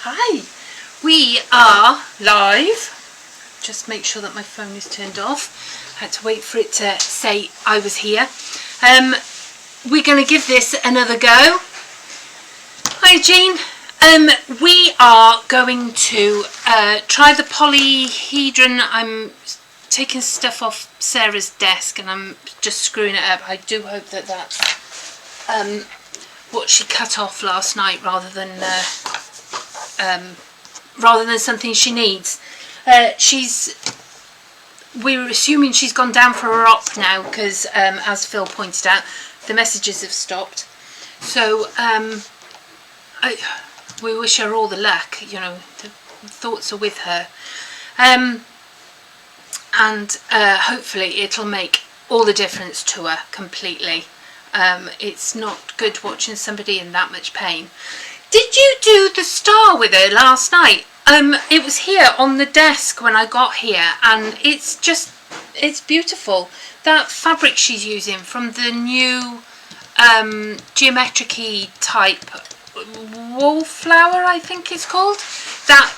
Hi, we are live. Just make sure that my phone is turned off. I had to wait for it to say I was here. We're going to give this another go. Hi Jean. We are going to try the polyhedron. I'm taking stuff off Sarah's desk and I'm just screwing it up. I do hope that that's what she cut off last night rather than something she needs. We're assuming she's gone down for her op now because as Phil pointed out, the messages have stopped. So we wish her all the luck, you know, the thoughts are with her. And hopefully it'll make all the difference to her completely. It's not good watching somebody in that much pain. Did you do the star with her last night? It was here on the desk when I got here, and it's beautiful. That fabric she's using from the new geometric-y type wallflower, I think it's called. That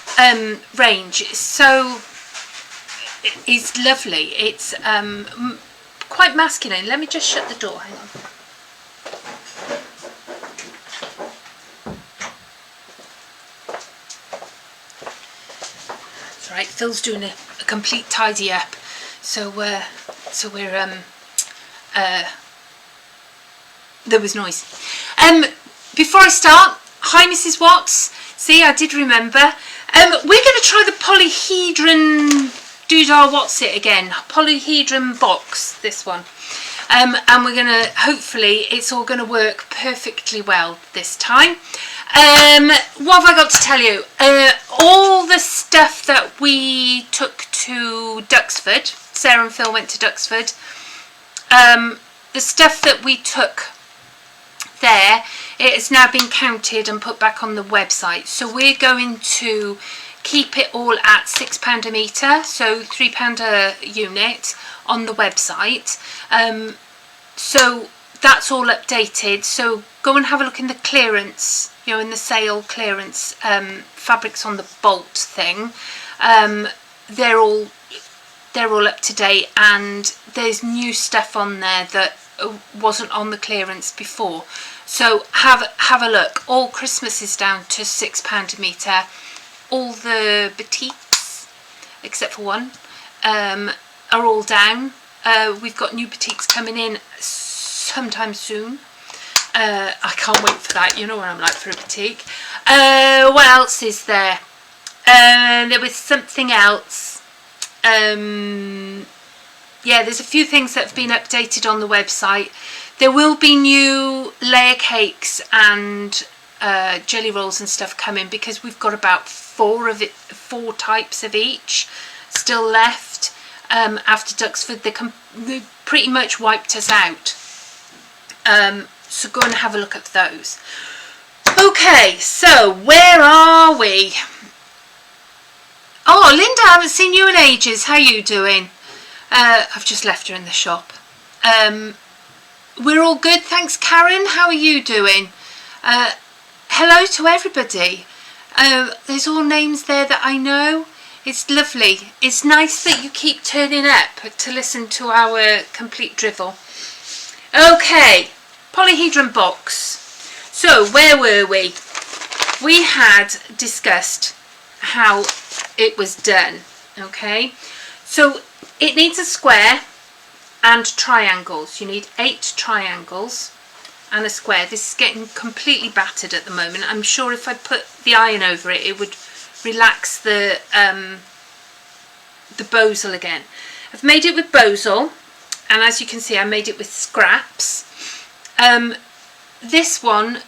range is lovely. It's quite masculine. Let me just shut the door. Hang on. It's all right. Phil's doing a complete tidy up, so we're there was noise. Before I start, hi Mrs. Watts. See, I did remember. We're going to try the polyhedron doodah what's it again, polyhedron box, this one, and we're going to, hopefully it's all going to work perfectly well this time. What have I got to tell you? All the stuff that we took to Duxford, Sarah and Phil went to Duxford, the stuff that we took there, it has now been counted and put back on the website, so we're going to keep it all at £6 a metre, so £3 a unit on the website. So that's all updated, so go and have a look in the clearance, you know, in the sale clearance fabrics on the bolt thing. They're all up to date, and there's new stuff on there that wasn't on the clearance before, so have a look. All Christmas is down to £6 a metre. All the batiks, except for one, are all down. We've got new batiks coming in sometime soon. I can't wait for that. You know what I'm like for a batik. What else is there? There was something else. Yeah, there's a few things that have been updated on the website. There will be new layer cakes and jelly rolls and stuff coming, because we've got about four types of each still left. After Duxford, they pretty much wiped us out. So go and have a look at those. Okay, so where are we? Oh, Linda, I haven't seen you in ages. How are you doing? I've just left her in the shop. We're all good, thanks Karen. How are you doing? Hello to everybody. There's all names there that I know. It's lovely. It's nice that you keep turning up to listen to our complete drivel. Okay, polyhedron box. So where were we? We had discussed how it was done. Okay, so it needs a square and triangles. You need 8 triangles and a square. This is getting completely battered at the moment. I'm sure if I put the iron over it, it would relax the bosal again. I've made it with bosal, and as you can see, I made it with scraps. This one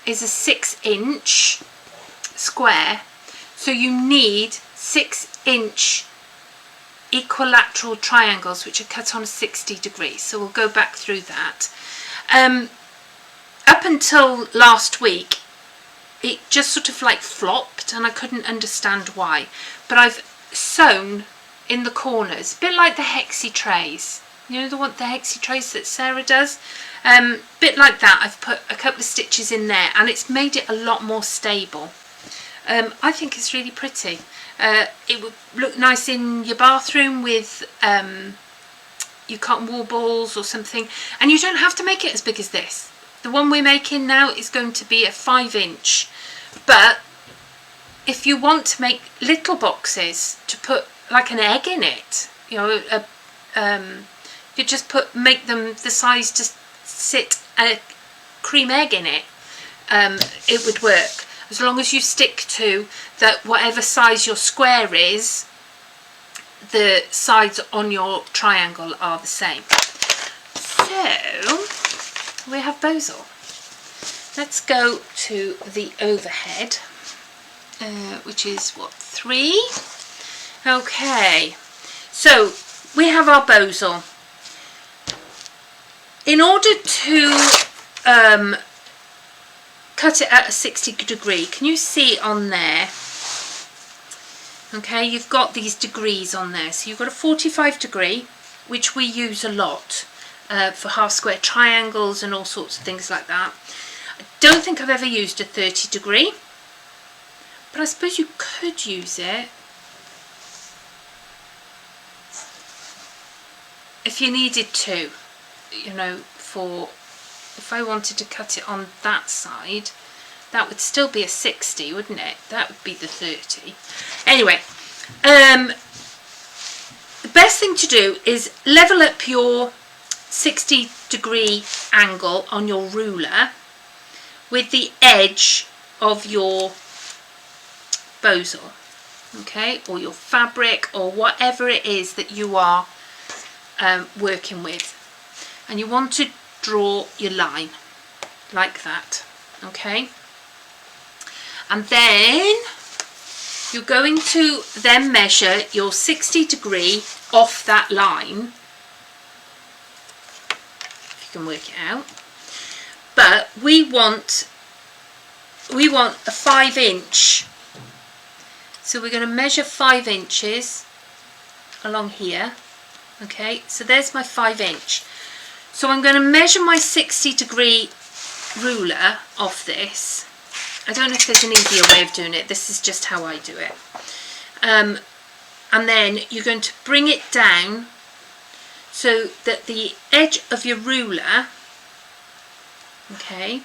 is a 6-inch square, so you need 6-inch equilateral triangles which are cut on 60 degrees. So we'll go back through that. Up until last week, it just sort of like flopped, and I couldn't understand why. But I've sewn in the corners, a bit like the hexie trays. You know the hexie trays that Sarah does? Bit like that. I've put a couple of stitches in there, and it's made it a lot more stable. I think it's really pretty. It would look nice in your bathroom with your cotton wool balls or something, and you don't have to make it as big as this. The one we're making now is going to be a 5-inch, but if you want to make little boxes to put like an egg in it, you know, you just make them the size to sit a cream egg in it, it would work, as long as you stick to that. Whatever size your square is, the sides on your triangle are the same. So we have Bozel. Let's go to the overhead, which is what, 3? Okay, so we have our Bozel. In order to cut it at a 60 degree, can you see on there? Okay, you've got these degrees on there. So you've got a 45 degree, which we use a lot for half square triangles and all sorts of things like that. I don't think I've ever used a 30 degree, but I suppose you could use it if you needed to, you know, for if I wanted to cut it on that side, that would still be a 60, wouldn't it? That would be the 30. Anyway, the best thing to do is level up your 60 degree angle on your ruler with the edge of your Bozel, okay, or your fabric, or whatever it is that you are working with, and you want to draw your line like that, okay, and then you're going to then measure your 60 degree off that line, if you can work it out. But we want a 5-inch, so we're going to measure 5 inches along here. Okay, so there's my 5-inch. So I'm going to measure my 60 degree ruler off this. I don't know if there's an easier way of doing it. This is just how I do it. And then you're going to bring it down so that the edge of your ruler, okay,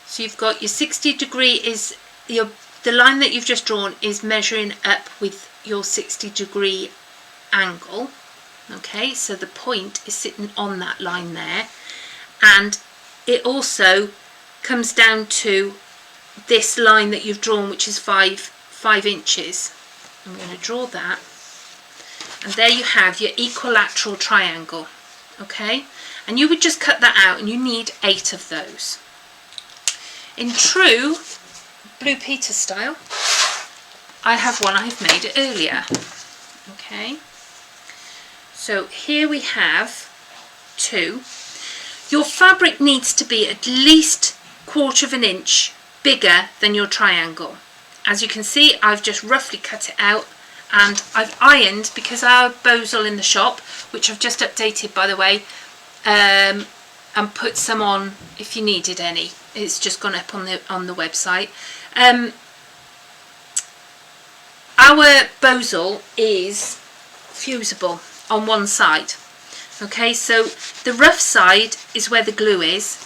so you've got your 60 degree is the line that you've just drawn is measuring up with your 60 degree angle. Okay, so the point is sitting on that line there, and it also comes down to this line that you've drawn, which is 5 inches. I'm going to draw that, and there you have your equilateral triangle. Okay, and you would just cut that out, and you need 8 of those. In true Blue Peter style, I have one I've made earlier. Okay, so here we have 2. Your fabric needs to be at least 1/4 of an inch bigger than your triangle. As you can see, I've just roughly cut it out, and I've ironed, because our Bozel in the shop, which I've just updated by the way, and put some on if you needed any. It's just gone up on the website. Our Bozel is fusible on one side. Okay, so the rough side is where the glue is,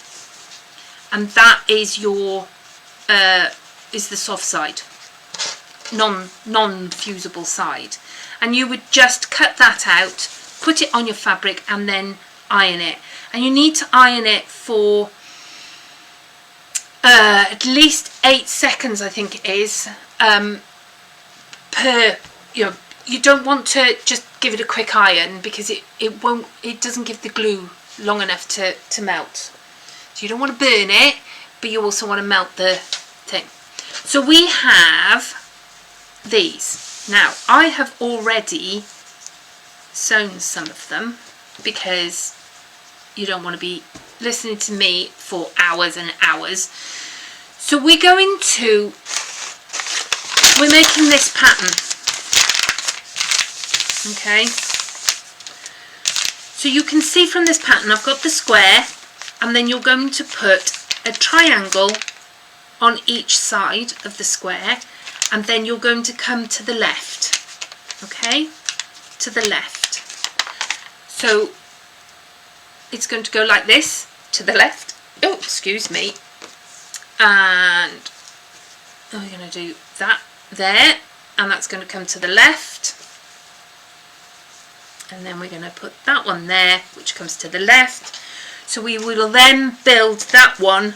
and that is your is the soft side, non-fusible side, and you would just cut that out, put it on your fabric, and then iron it. And you need to iron it for at least 8 seconds, I think it is, per, you know, you don't want to just give it a quick iron, because it doesn't give the glue long enough to melt. So you don't want to burn it, but you also want to melt the thing. So we have these. Now I have already sewn some of them, because you don't want to be listening to me for hours and hours. So we're making this pattern. Okay, so you can see from this pattern I've got the square, and then you're going to put a triangle on each side of the square, and then you're going to come to the left, okay, to the left. So it's going to go like this, to the left, oh excuse me, and we're going to do that there, and that's going to come to the left, and then we're going to put that one there, which comes to the left. So we will then build that one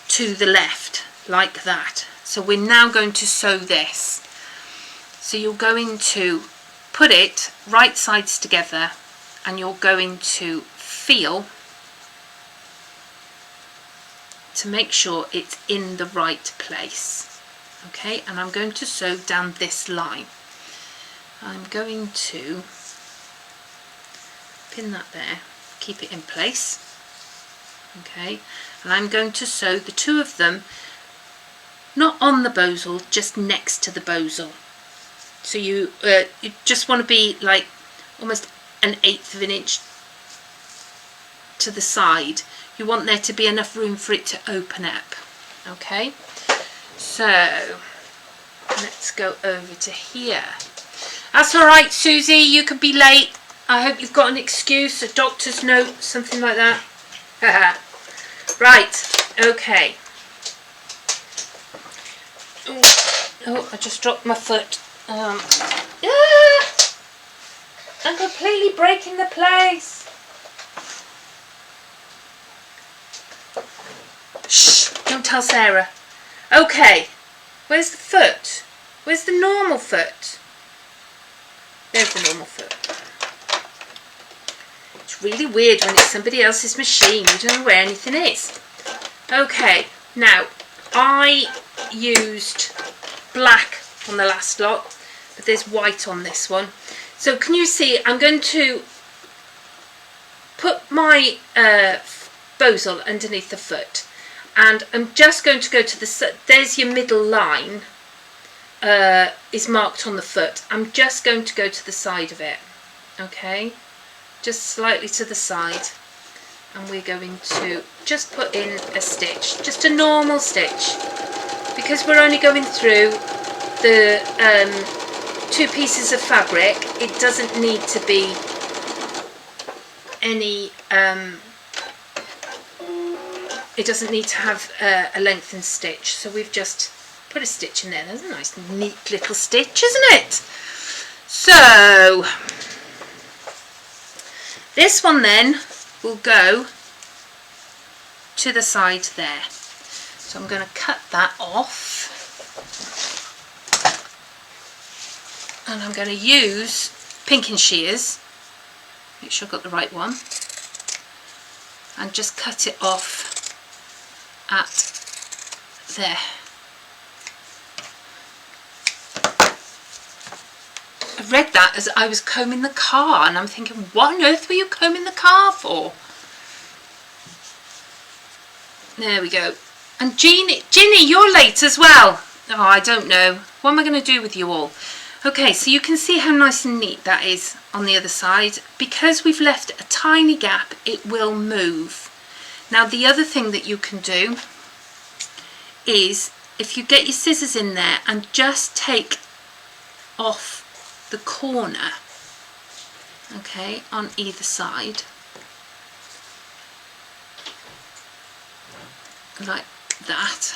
to the left, like that. So we're now going to sew this. So you're going to put it right sides together, and you're going to feel to make sure it's in the right place. Okay, and I'm going to sew down this line. I'm going to pin that there, keep it in place. Okay, and I'm going to sew the two of them not on the bosal, just next to the bosal. So you just want to be like almost 1/8 of an inch to the side. You want there to be enough room for it to open up. Okay, so let's go over to here. That's all right, Susie, you could be late. I hope you've got an excuse, a doctor's note, something like that. Right, okay. Oh, I just dropped my foot. I'm completely breaking the place. Shh, don't tell Sarah. Okay, where's the foot? Where's the normal foot? There's the normal foot. It's really weird when it's somebody else's machine. You don't know where anything is. Okay, now I used black on the last lot, but there's white on this one. So can you see, I'm going to put my bosal underneath the foot, and I'm just going to go to the, there's your middle line is marked on the foot. I'm just going to go to the side of it, okay, just slightly to the side, and we're going to just put in a stitch, just a normal stitch, because we're only going through the 2 pieces of fabric. It doesn't need to be any it doesn't need to have a lengthened stitch, so we've just put a stitch in there. There's a nice neat little stitch, isn't it? So this one then will go to the side there. So I'm going to cut that off, and I'm going to use pinking shears, make sure I've got the right one, and just cut it off at there. I read that as I was combing the car, and I'm thinking, what on earth were you combing the car for? There we go. And Ginny, you're late as well. Oh, I don't know. What am I going to do with you all? Okay, so you can see how nice and neat that is on the other side. Because we've left a tiny gap, it will move. Now, the other thing that you can do is, if you get your scissors in there and just take off the corner, okay, on either side, like that,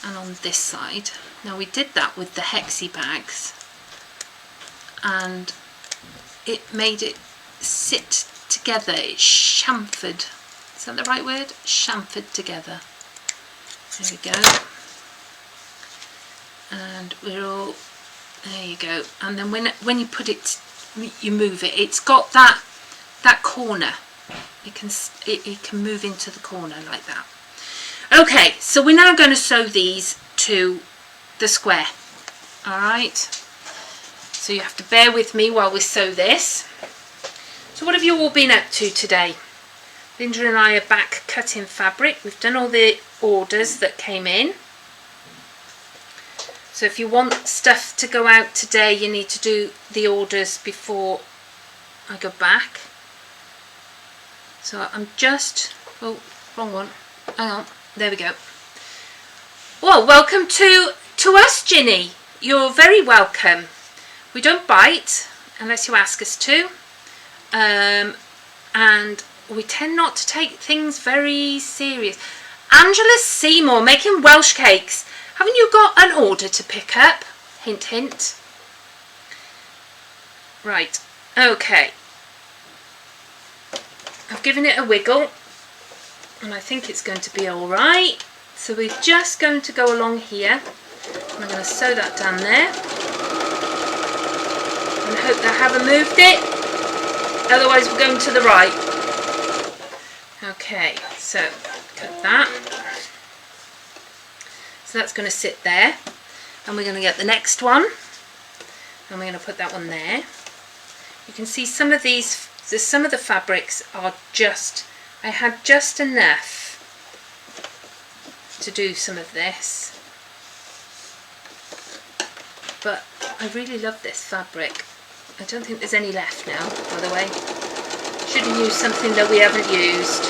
and on this side. Now, we did that with the hexie bags, and it made it sit together. It chamfered. Is that the right word? Chamfered together. There we go. And we're all, there you go. And then when you put it, you move it, it's got that corner. It can move into the corner like that. Okay, so we're now going to sew these to the square. Alright, so you have to bear with me while we sew this. So what have you all been up to today? Linda and I are back cutting fabric. We've done all the orders that came in. So if you want stuff to go out today, you need to do the orders before I go back. So I'm just, oh, wrong one, hang on, there we go. Well, welcome to to us, Ginny. You're very welcome. We don't bite unless you ask us to. And we tend not to take things very serious. Angela Seymour making Welsh cakes. Haven't you got an order to pick up? Hint, hint. Right, okay. I've given it a wiggle and I think it's going to be all right. So we're just going to go along here. I'm going to sew that down there. And hope that I haven't moved it. Otherwise we're going to the right. Okay, so cut that. So that's going to sit there. And we're going to get the next one. And we're going to put that one there. You can see some of these, some of the fabrics are just, I had just enough to do some of this. But I really love this fabric. I don't think there's any left now, by the way. Should have used something that we haven't used.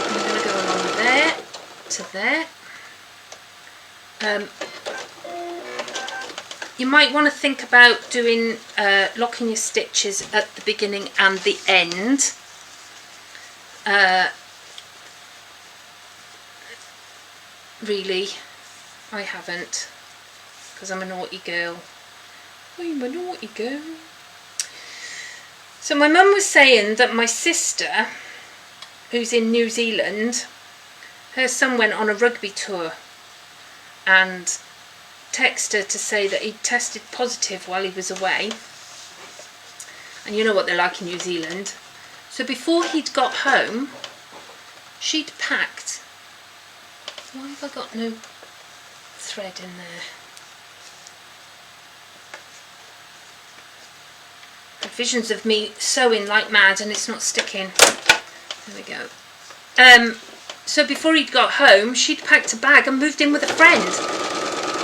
I'm going to go along there to there. You might want to think about doing locking your stitches at the beginning and the end. Really, I haven't, because I'm a naughty girl. I'm a naughty girl. So my mum was saying that my sister, who's in New Zealand, her son went on a rugby tour and texted her to say that he'd tested positive while he was away. And you know what they're like in New Zealand. So before he'd got home, she'd packed. Why have I got no thread in there? I have visions of me sewing like mad and it's not sticking. There we go. So before he'd got home, she'd packed a bag and moved in with a friend.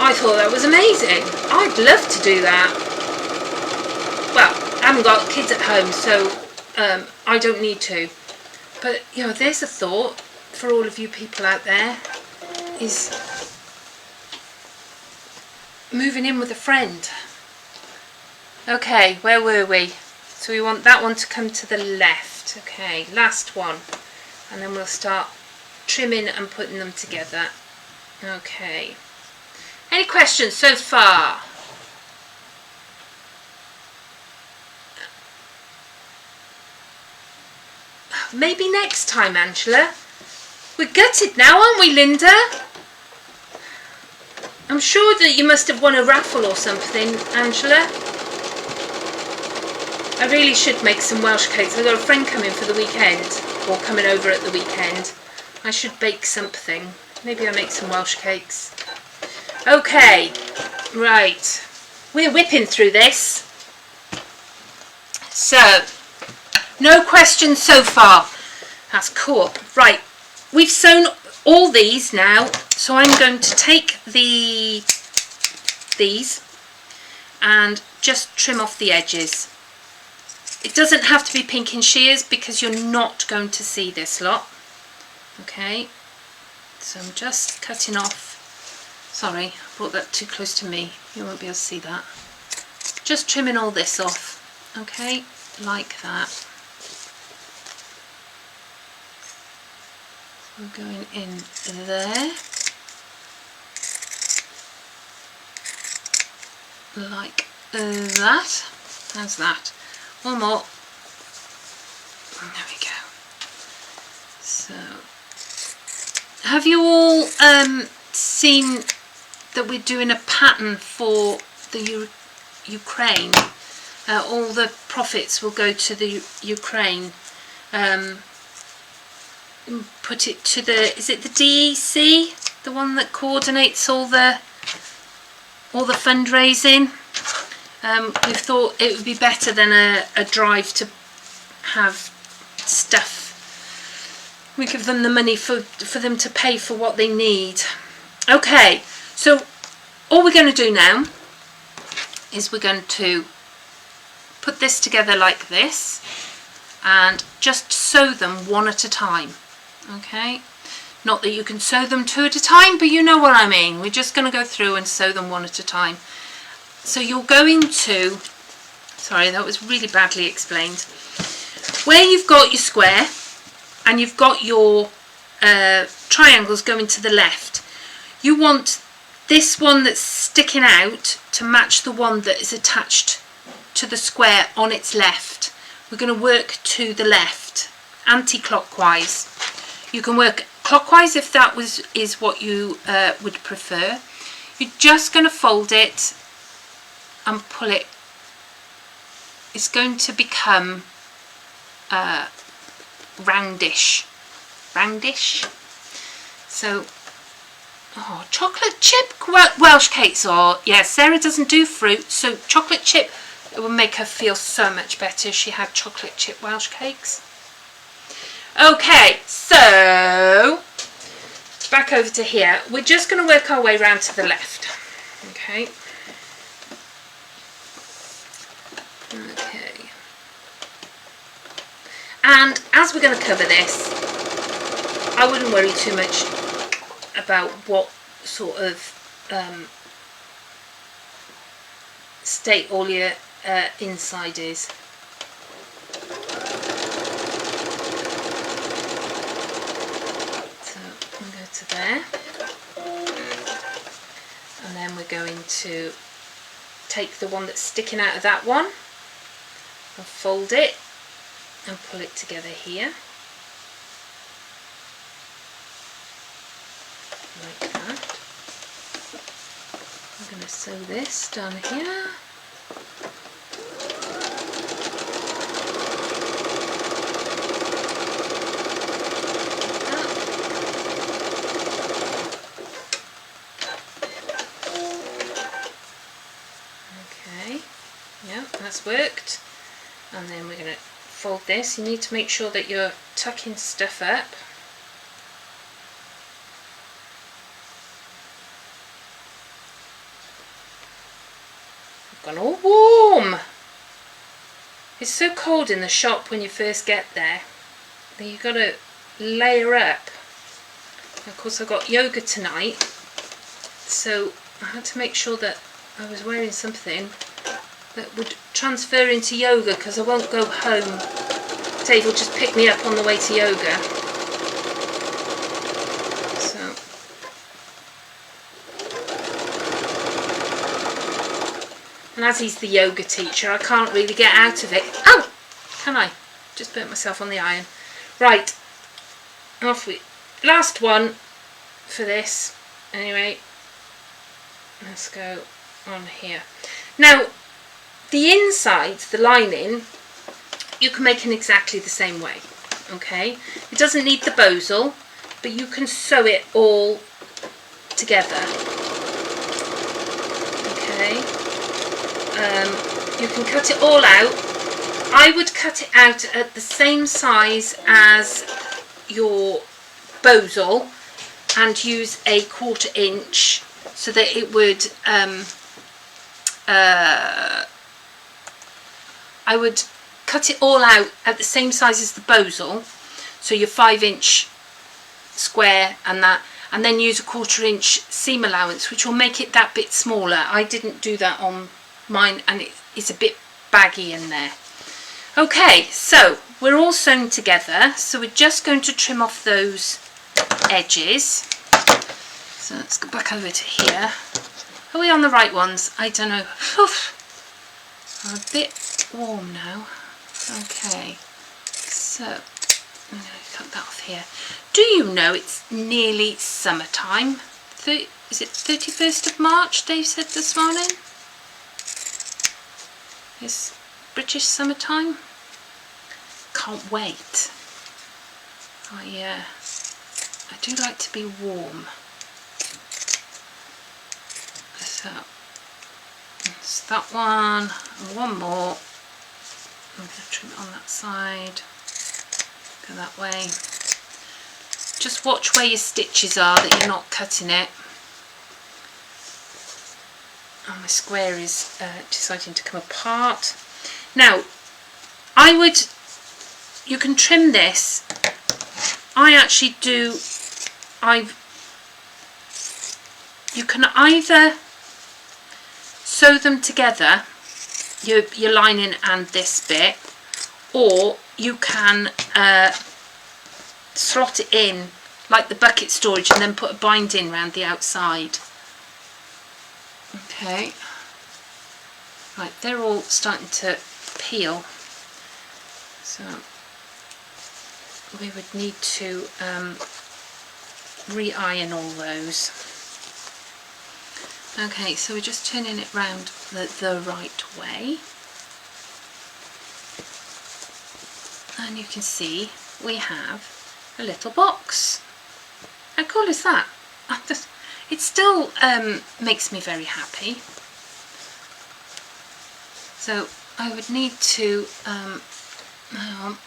I thought that was amazing. I'd love to do that. Well, I haven't got kids at home, so I don't need to. But, you know, there's a thought for all of you people out there, is moving in with a friend. Okay, where were we? So we want that one to come to the left. Okay, last one. And then we'll start trimming and putting them together. Okay. Any questions so far? Maybe next time, Angela. We're gutted now, aren't we, Linda? I'm sure that you must have won a raffle or something, Angela. I really should make some Welsh cakes. I've got a friend coming for the weekend, or coming over at the weekend. I should bake something. Maybe I'll make some Welsh cakes. Okay, right. We're whipping through this. So, no questions so far. That's cool. Right, we've sewn all these now, so I'm going to take these and just trim off the edges. It doesn't have to be pinking shears because you're not going to see this lot. Okay, so I'm just cutting off. Sorry, I brought that too close to me. You won't be able to see that. Just trimming all this off. Okay, like that. We're going in there. Like that. How's that? One more. There we go. So, have you all seen that we're doing a pattern for the Ukraine? All the profits will go to the Ukraine. Put it to the, is it the DEC, the one that coordinates all the fundraising? We thought it would be better than a drive to have stuff. We give them the money for them to pay for what they need. Okay, so all we're going to do now is we're going to put this together like this and just sew them one at a time. Okay, Not that you can sew them two at a time, but you know what I mean. We're just going to go through and sew them one at a time. So you're going to, sorry, that was really badly explained. Where you've got your square and you've got your triangles going to the left, you want this one that's sticking out to match the one that is attached to the square on its left. We're going to work to the left, anti-clockwise. You can work clockwise if that is what you would prefer. You're just going to fold it and pull it. It's going to become roundish. So, oh, chocolate chip Welsh cakes are, yeah, Sarah doesn't do fruit, so chocolate chip, it would make her feel so much better if she had chocolate chip Welsh cakes. Okay, so back over to here. We're just going to work our way round to the left. Okay. Okay. And as we're going to cover this, I wouldn't worry too much about what sort of state all your inside is. So we'll go to there, and then we're going to take the one that's sticking out of that one and fold it and pull it together here like that. I'm going to sew this down here. Okay, yeah, that's worked. And then we're going to fold this. You need to make sure that you're tucking stuff up. I've gone all warm. It's so cold in the shop when you first get there. Then you've got to layer up. Of course, I've got yoga tonight, so I had to make sure that I was wearing something that would transfer into yoga, because I won't go home. Dave will just pick me up on the way to yoga. So, and as he's the yoga teacher, I can't really get out of it. Oh, can I? Just burnt myself on the iron. Right, off we. Last one for this. Anyway, let's go on here. Now, the inside, the lining, you can make in exactly the same way, okay? It doesn't need the bosal, but you can sew it all together, okay? You can cut it all out. I would cut it out at the same size as your bosal and use a 1/4 inch so that it would I would cut it all out at the same size as the bosal, so your 5-inch square and that, and then use a 1/4 inch seam allowance, which will make it that bit smaller. I didn't do that on mine, and it's a bit baggy in there. Okay, so we're all sewn together, so we're just going to trim off those edges. So let's go back over to here. Are we on the right ones? I don't know. I'm a bit warm now. Okay, so I'm going to cut that off here. Do you know it's nearly summertime? Is it 31st of March, Dave said this morning? It's British summertime. Can't wait. I do like to be warm. So that's that one, and one more. I'm going to trim it on that side. Go that way. Just watch where your stitches are, that you're not cutting it. And my square is deciding to come apart. Now, you can trim this. I actually do you can either sew them together, your lining and this bit, or you can slot it in like the bucket storage and then put a binding around the outside. Okay, right, they're all starting to peel, so we would need to re-iron all those. Okay, so we're just turning it round the right way, and you can see we have a little box. How cool is that? It still makes me very happy. So I would need to hang on,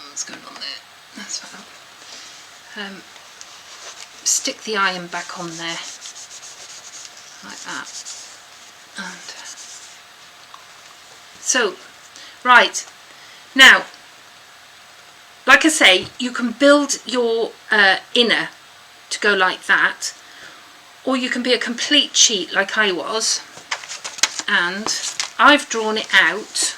what's going on there? That's fine. Stick the iron back on there like that. And so, right, now, like I say, you can build your inner to go like that, or you can be a complete cheat like I was, and I've drawn it out.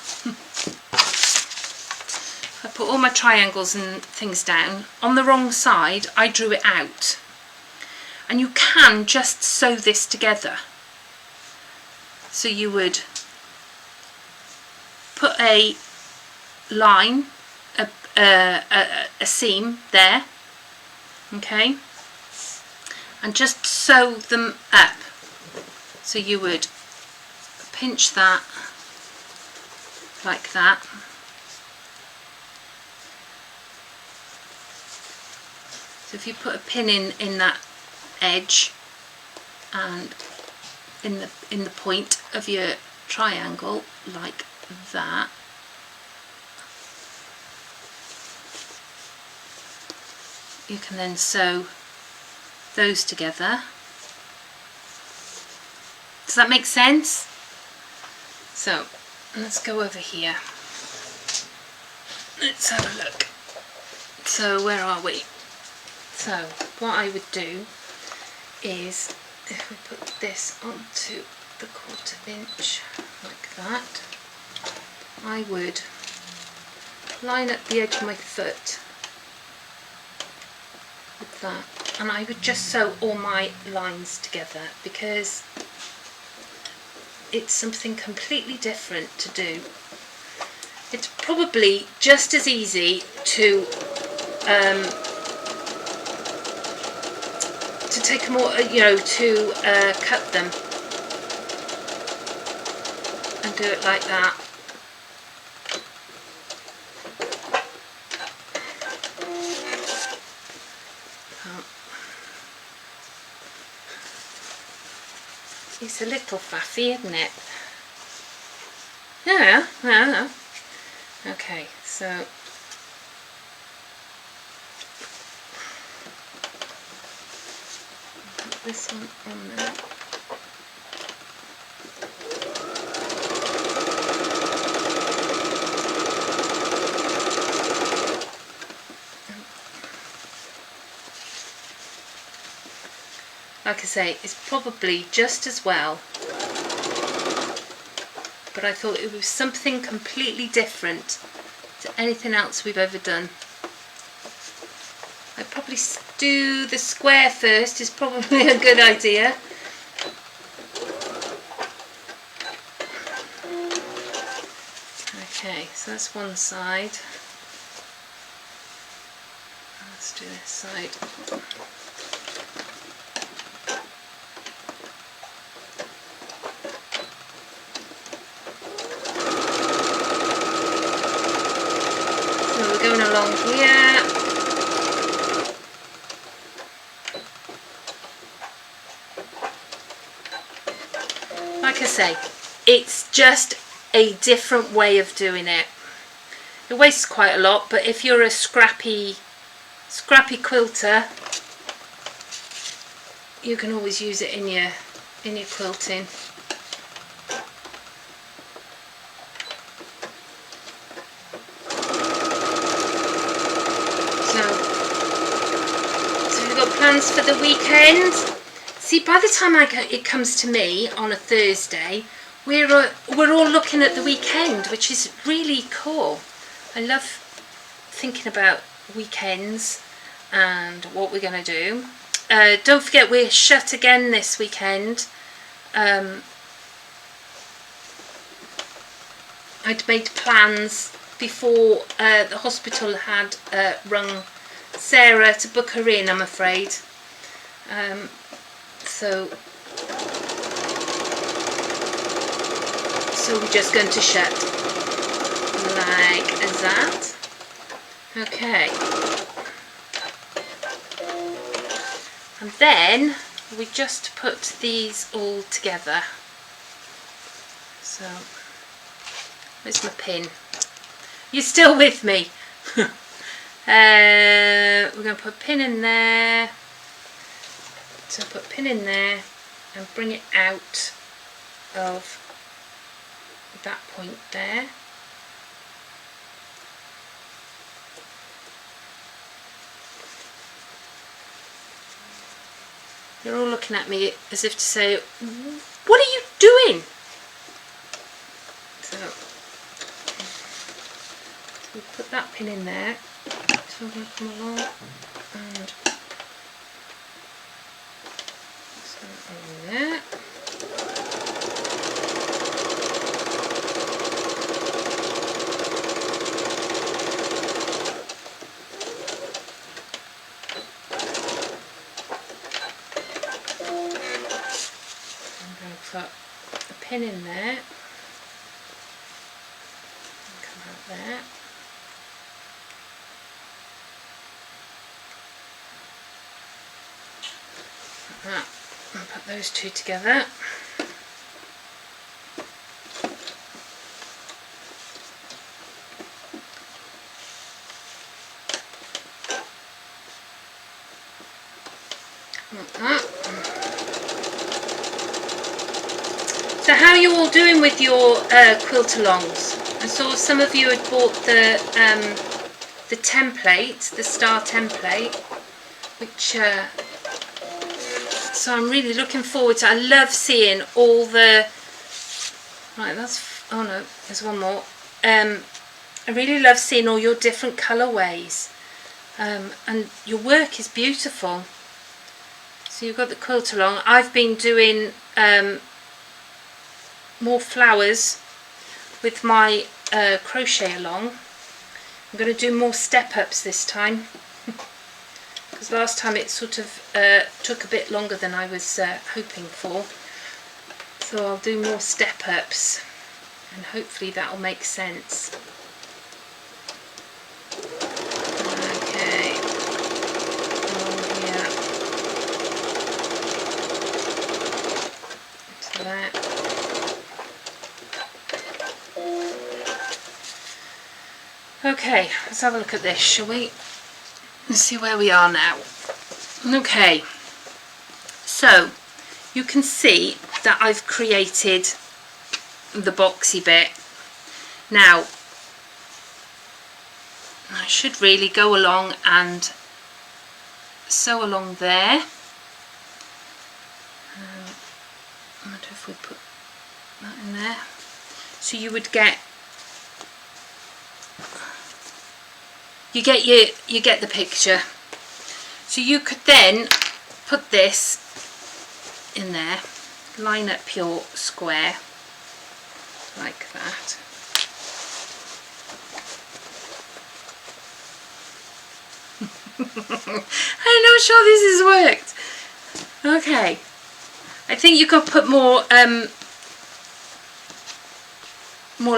I put all my triangles and things down. On the wrong side, I drew it out. And you can just sew this together. So you would put a line, a seam there, okay, and just sew them up. So you would pinch that like that, so if you put a pin in that edge and in the point of your triangle like that, you can then sew those together. Does that make sense? So let's go over here. Let's have a look. So where are we? So what I would do is, if we put this onto the 1/4 inch like that, I would line up the edge of my foot with that, and I would just sew all my lines together, because it's something completely different to do. It's probably just as easy to take them all, to cut them and do it like that. It's a little faffy, isn't it? Yeah. Okay, so put this one on there. Like I say, it's probably just as well, but I thought it was something completely different to anything else we've ever done. I'd probably do the square first, is probably a good idea. Okay, so that's one side. Let's do this side. Going along here, like I say, it's just a different way of doing it. It wastes quite a lot, but if you're a scrappy quilter, you can always use it in your quilting. plans for the weekend? See, by the time it comes to me on a Thursday, we're all looking at the weekend, which is really cool. I love thinking about weekends and what we're going to do. Don't forget, we're shut again this weekend. I'd made plans before the hospital had rung Sarah to book her in, I'm afraid. So we're just going to shut like that. Okay. And then we just put these all together. So, where's my pin? You're still with me? We're going to put a pin in there. So put a pin in there and bring it out of that point there. You're all looking at me as if to say, what are you doing? So we put that pin in there. So I'm going to come along and so in there. Put a pin in there and come out there. Like that, and put those two together. Like that. So how are you all doing with your quilt-alongs? I saw some of you had bought the template, the star template, which so I'm really looking forward to. I love seeing all the, right, that's, oh no, there's one more. I really love seeing all your different colourways, and your work is beautiful. So you've got the quilt-along. I've been doing more flowers with my crochet along. I'm going to do more step-ups this time because last time it sort of took a bit longer than I was hoping for. So I'll do more step-ups and hopefully that will make sense. Okay, along here to that. Okay, let's have a look at this, shall we? Let's see where we are now. Okay, so you can see that I've created the boxy bit. Now, I should really go along and sew along there. I wonder if we put that in there. So you would get, you get the picture. So you could then put this in there, line up your square like that. I'm not sure this has worked. Okay, I think you could put more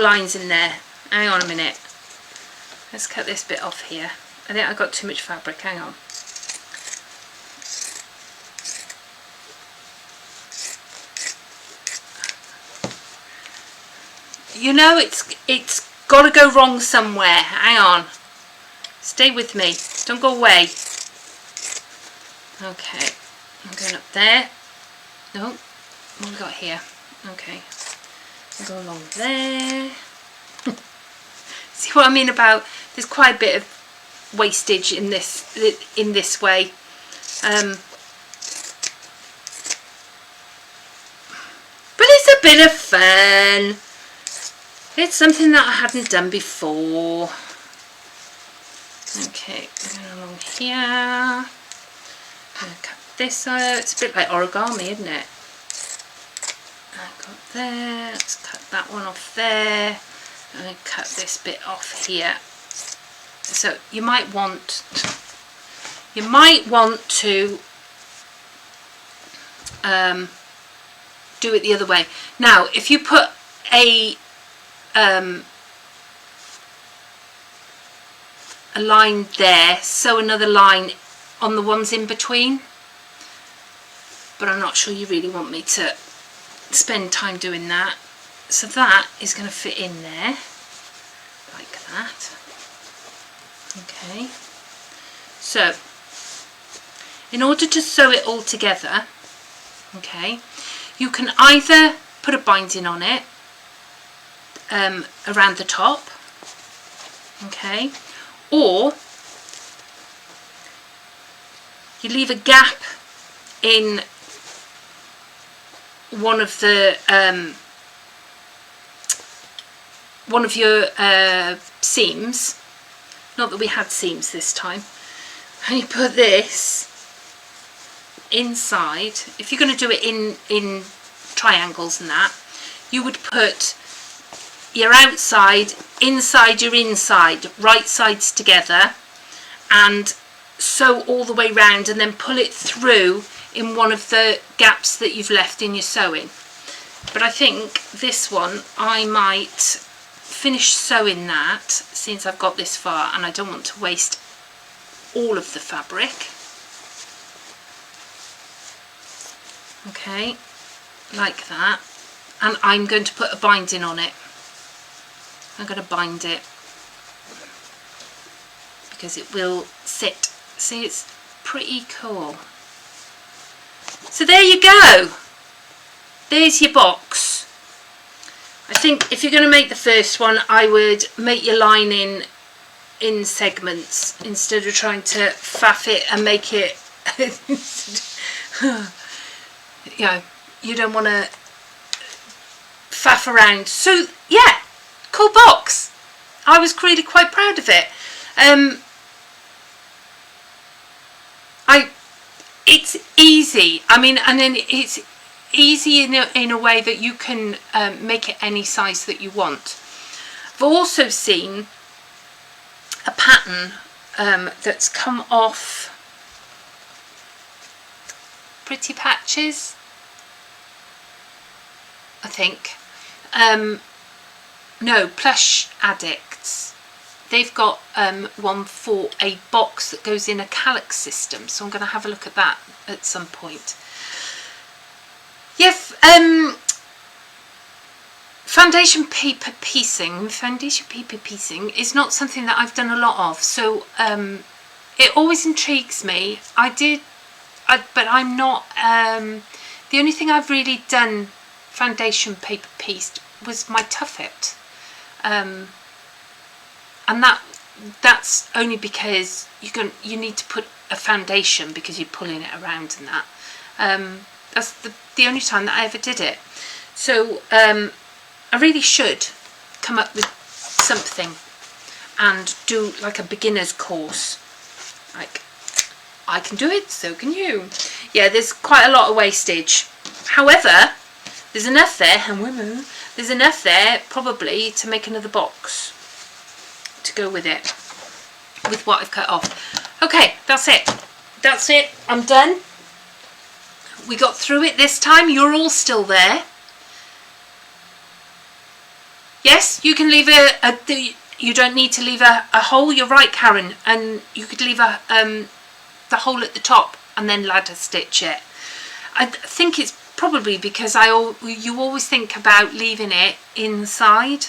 lines in there. Hang on a minute. Let's cut this bit off here. I think I got too much fabric. Hang on. You know, it's got to go wrong somewhere. Hang on. Stay with me. Don't go away. Okay. I'm going up there. No. What have we got here? Okay. I'll go along there. See what I mean about, there's quite a bit of wastage in this way. But it's a bit of fun. It's something that I hadn't done before. Okay, going along here. I'm going to cut this out. It's a bit like origami, isn't it? I've got there. Let's cut that one off there. I'm going to cut this bit off here. So you might want to do it the other way. Now, if you put a line there, sew another line on the ones in between, but I'm not sure you really want me to spend time doing that. So that is going to fit in there like that. Okay, so in order to sew it all together, okay, you can either put a binding on it around the top, okay, or you leave a gap in one of your seams. Not that we had seams this time. And you put this inside. If you're going to do it in triangles and that, you would put your outside inside your inside, right sides together, and sew all the way round, and then pull it through in one of the gaps that you've left in your sewing. But I think this one I might finish sewing that, since I've got this far and I don't want to waste all of the fabric. Okay, like that. And I'm going to put a binding on it. I'm going to bind it because it will sit. See, it's pretty cool. So there you go. There's your box. I think if you're going to make the first one, I would make your lining in segments instead of trying to faff it and make it you know, you don't want to faff around. So yeah, cool box. I was really quite proud of it. It's easy. I mean, and then it's easy in a way that you can make it any size that you want. I've also seen a pattern that's come off Pretty Patches, I think. No, Plush Addicts. They've got one for a box that goes in a calyx system, so I'm going to have a look at that at some point. Yeah, foundation paper piecing is not something that I've done a lot of, so it always intrigues me. But I'm not, the only thing I've really done foundation paper pieced was my tuffet. And that's only because you need to put a foundation because you're pulling it around and that. That's the only time that I ever did it. So I really should come up with something and do like a beginner's course. Like, I can do it, so can you. Yeah, there's quite a lot of wastage. However, there's enough there, there's enough there probably to make another box to go with it, with what I've cut off. Okay, that's it. That's it. I'm done. We got through it this time. You're all still there. Yes, you can leave you don't need to leave a hole. You're right, Karen. And you could leave the hole at the top and then ladder stitch it. I think it's probably because you always think about leaving it inside.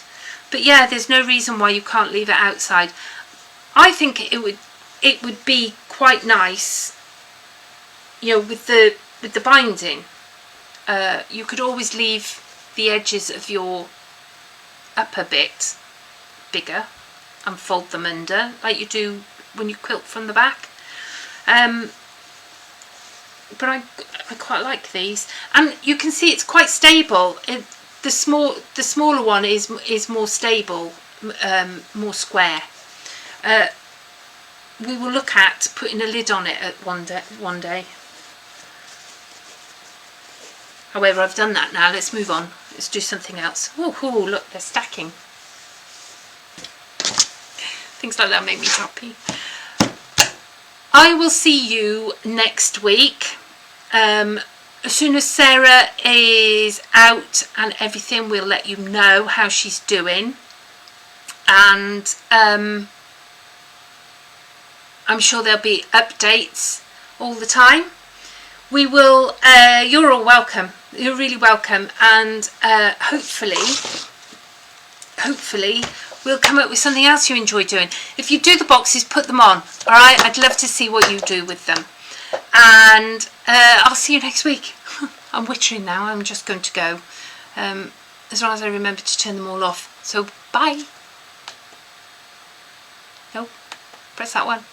But yeah, there's no reason why you can't leave it outside. I think it would be quite nice, you know, with the binding. You could always leave the edges of your upper bit bigger and fold them under like you do when you quilt from the back. but I quite like these, and you can see it's quite stable. The smaller one is more stable, more square. We will look at putting a lid on it at one day. However, I've done that now. Let's move on. Let's do something else. Oh, look, they're stacking. Things like that make me happy. I will see you next week. As soon as Sarah is out and everything, we'll let you know how she's doing. And I'm sure there'll be updates all the time. We will, you're all welcome. You're really welcome. And hopefully we'll come up with something else you enjoy doing. If you do the boxes, put them on. All right, I'd love to see what you do with them. And I'll see you next week. I'm wittering now. I'm just going to go. As long as I remember to turn them all off. So bye. No, press that one.